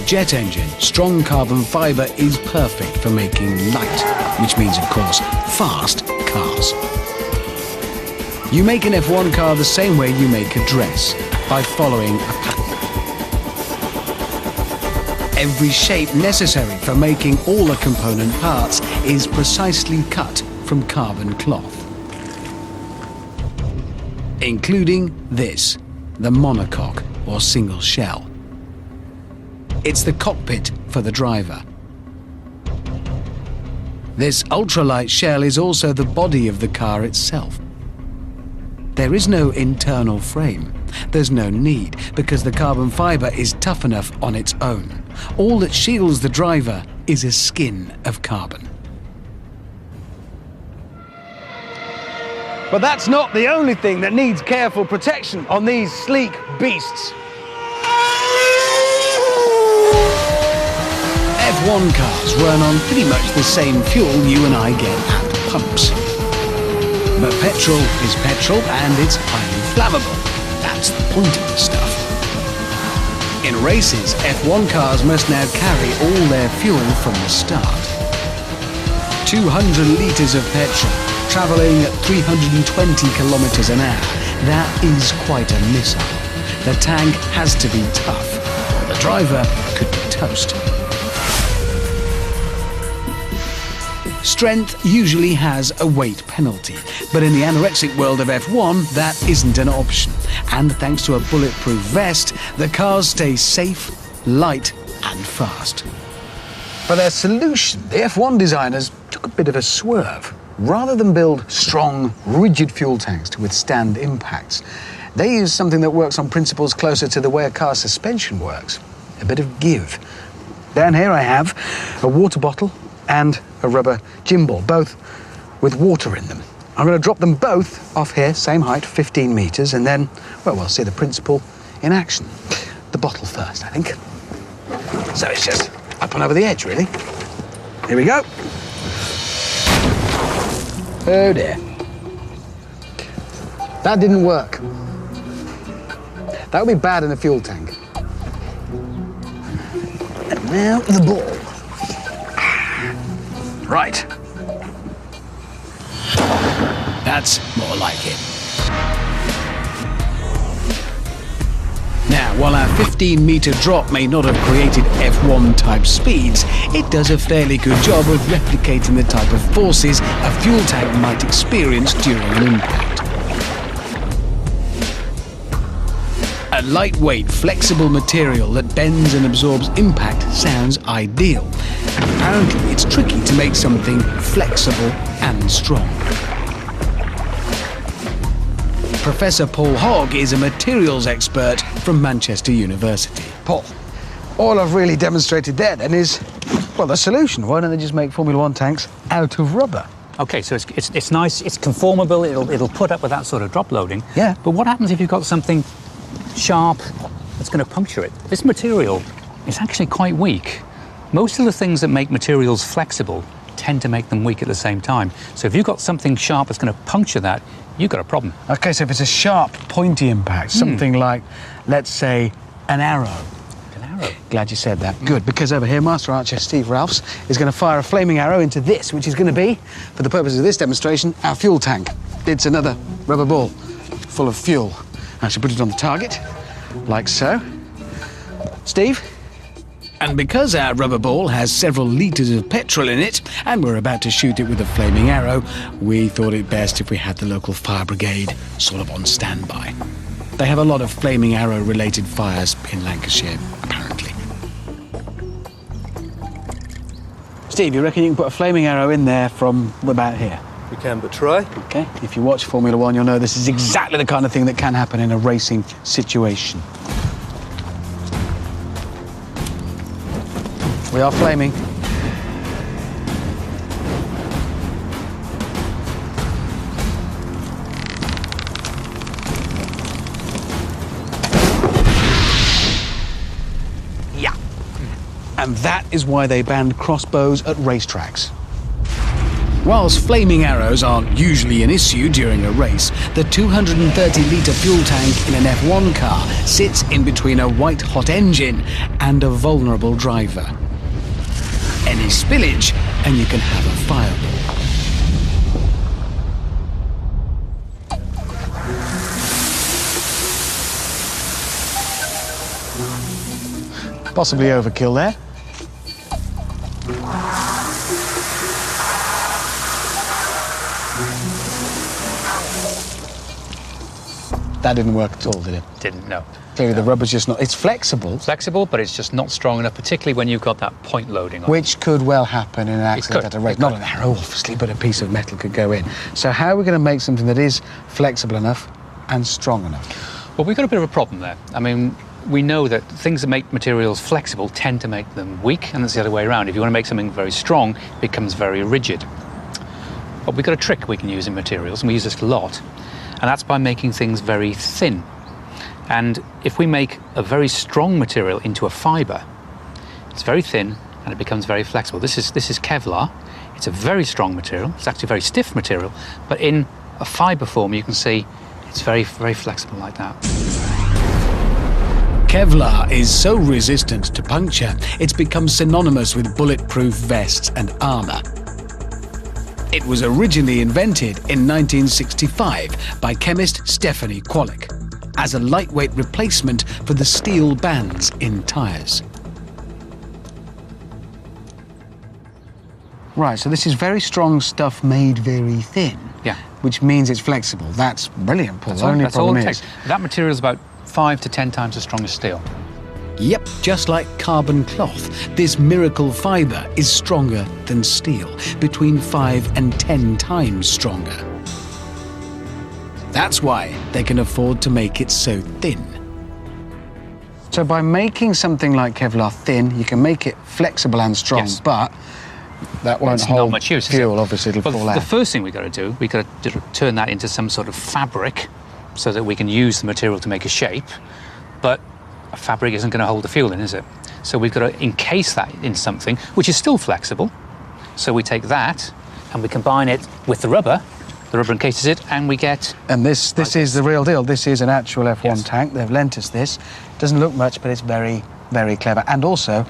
jet engine, strong carbon fibre is perfect for making light, which means, of course, fast cars. You make an F1 car the same way you make a dress, by following a pattern. Every shape necessary for making all the component parts is precisely cut from carbon cloth. Including this, the monocoque or single shell. It's the cockpit for the driver. This ultralight shell is also the body of the car itself. There is no internal frame. There's no need, because the carbon fibre is tough enough on its own. All that shields the driver is a skin of carbon. But that's not the only thing that needs careful protection on these sleek beasts. F1 cars run on pretty much the same fuel you and I get at pumps. But petrol is petrol and it's highly flammable. That's the point of the stuff. In races, F1 cars must now carry all their fuel from the start. 200 litres of petrol, travelling at 320 kilometres an hour. That is quite a missile. The tank has to be tough, or the driver could be toast. Strength usually has a weight penalty, but in the anorexic world of F1, that isn't an option. And thanks to a bulletproof vest, the cars stay safe, light and fast. For their solution, the F1 designers took a bit of a swerve. Rather than build strong, rigid fuel tanks to withstand impacts, they used something that works on principles closer to the way a car's suspension works. A bit of give. Down here I have a water bottle and a rubber gym ball, both with water in them. I'm going to drop them both off here, same height, 15 metres, and then, well, we'll see the principle in action. The bottle first, I think. So it's just up and over the edge, really. Here we go. Oh dear. That didn't work. That would be bad in a fuel tank. And now the ball. Right. That's more like it. Now, while our 15-metre drop may not have created F1 type speeds, it does a fairly good job of replicating the type of forces a fuel tank might experience during an impact. A lightweight, flexible material that bends and absorbs impact sounds ideal. Apparently, it's tricky to make something flexible and strong. Professor Paul Hogg is a materials expert from Manchester University. Paul, all I've really demonstrated there then is, well, the solution. Why don't they just make Formula One tanks out of rubber? Okay, so it's nice, it's conformable, it'll put up with that sort of drop loading. Yeah. But what happens if you've got something sharp that's going to puncture it? This material is actually quite weak. Most of the things that make materials flexible tend to make them weak at the same time. So if you've got something sharp that's going to puncture that, you've got a problem. Okay, so if it's a sharp, pointy impact, something like, let's say, an arrow. An arrow? Glad you said that. Good, because over here, Master Archer Steve Ralphs is going to fire a flaming arrow into this, which is going to be, for the purposes of this demonstration, our fuel tank. It's another rubber ball full of fuel. I should put it on the target, like so. Steve? And because our rubber ball has several litres of petrol in it, and we're about to shoot it with a flaming arrow, we thought it best if we had the local fire brigade sort of on standby. They have a lot of flaming arrow-related fires in Lancashire, apparently. Steve, you reckon you can put a flaming arrow in there from about here? We can but try. Okay, if you watch Formula One, you'll know this is exactly the kind of thing that can happen in a racing situation. We are flaming. Yeah. And that is why they banned crossbows at racetracks. Whilst flaming arrows aren't usually an issue during a race, the 230-litre fuel tank in an F1 car sits in between a white-hot engine and a vulnerable driver. Any spillage and you can have a fireball. Possibly overkill there. That didn't work at all, did it? Didn't, no. Clearly the rubber's just not... It's flexible. Flexible, but it's just not strong enough, particularly when you've got that point loading on. Which could well happen in an accident at a race. Not an arrow, obviously, but a piece of metal could go in. So how are we going to make something that is flexible enough and strong enough? Well, we've got a bit of a problem there. I mean, we know that things that make materials flexible tend to make them weak, and it's the other way around. If you want to make something very strong, it becomes very rigid. But we've got a trick we can use in materials, and we use this a lot, and that's by making things very thin. And if we make a very strong material into a fibre, it's very thin and it becomes very flexible. This is Kevlar. It's a very strong material. It's actually a very stiff material, but in a fibre form, you can see it's very, very flexible like that. Kevlar is so resistant to puncture, it's become synonymous with bulletproof vests and armour. It was originally invented in 1965 by chemist Stephanie Kwolek as a lightweight replacement for the steel bands in tyres. Right, so this is very strong stuff made very thin. Yeah. Which means it's flexible. That's brilliant, Paul. That's all it takes. That material is about 5 to 10 times as strong as steel. Yep, just like carbon cloth, this miracle fibre is stronger than steel, between 5 and 10 times stronger. That's why they can afford to make it so thin. So by making something like Kevlar thin, you can make it flexible and strong, Yes. but that won't hold not much use, fuel, obviously, it'll fall out. The first thing we've got to do, we've got to turn that into some sort of fabric so that we can use the material to make a shape, but a fabric isn't going to hold the fuel in, is it? So we've got to encase that in something which is still flexible. So we take that and we combine it with the rubber encases it, and we get... And this is the real deal. This is an actual F1 Yes. tank. They've lent us this. Doesn't look much, but it's very, very clever. And also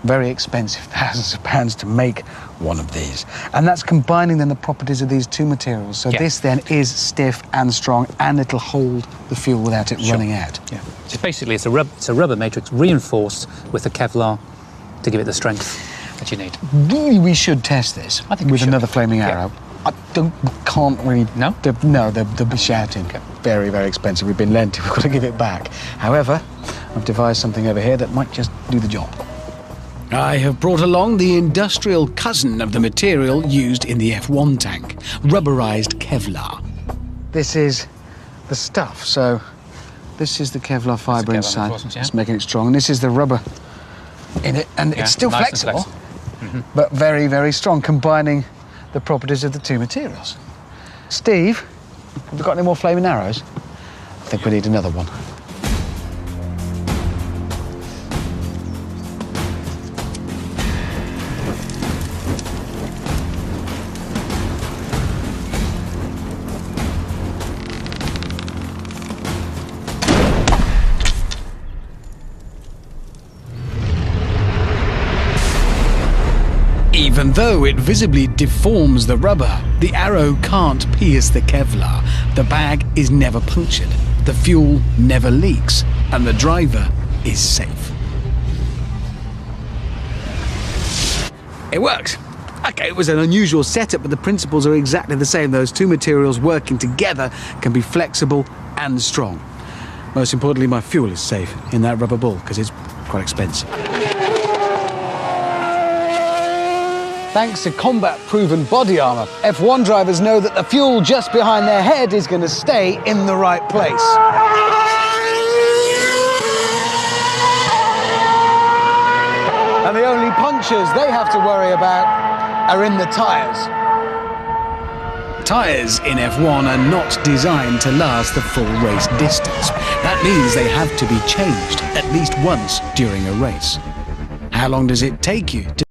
very expensive, thousands of pounds to make one of these. And that's combining then the properties of these two materials. So Yeah. this then is stiff and strong, and it'll hold the fuel without it running out. Yeah. So basically, it's a rubber matrix reinforced with the Kevlar to give it the strength that you need. Really, we should test this I think we with should. another flaming Yeah. arrow. Can't really... No? They'll be shouting. Okay. Very, very expensive. We've been lent it. We've got to give it back. However, I've devised something over here that might just do the job. I have brought along the industrial cousin of the material used in the F1 tank, rubberized Kevlar. This is the stuff. So this is the Kevlar fibre Kevlar inside. reinforcement, yeah. It's making it strong. And this is the rubber in it. And Yeah, it's still nice and flexible, but very, very strong, combining the properties of the two materials. Steve, have we got any more flaming arrows? I think we need another one. Even though it visibly deforms the rubber, the arrow can't pierce the Kevlar. The bag is never punctured, the fuel never leaks, and the driver is safe. It works. Okay, it was an unusual setup, but the principles are exactly the same. Those two materials working together can be flexible and strong. Most importantly, my fuel is safe in that rubber ball, because it's quite expensive. Thanks to combat-proven body armour, F1 drivers know that the fuel just behind their head is going to stay in the right place. And the only punctures they have to worry about are in the tyres. Tyres in F1 are not designed to last the full race distance. That means they have to be changed at least once during a race. How long does it take you to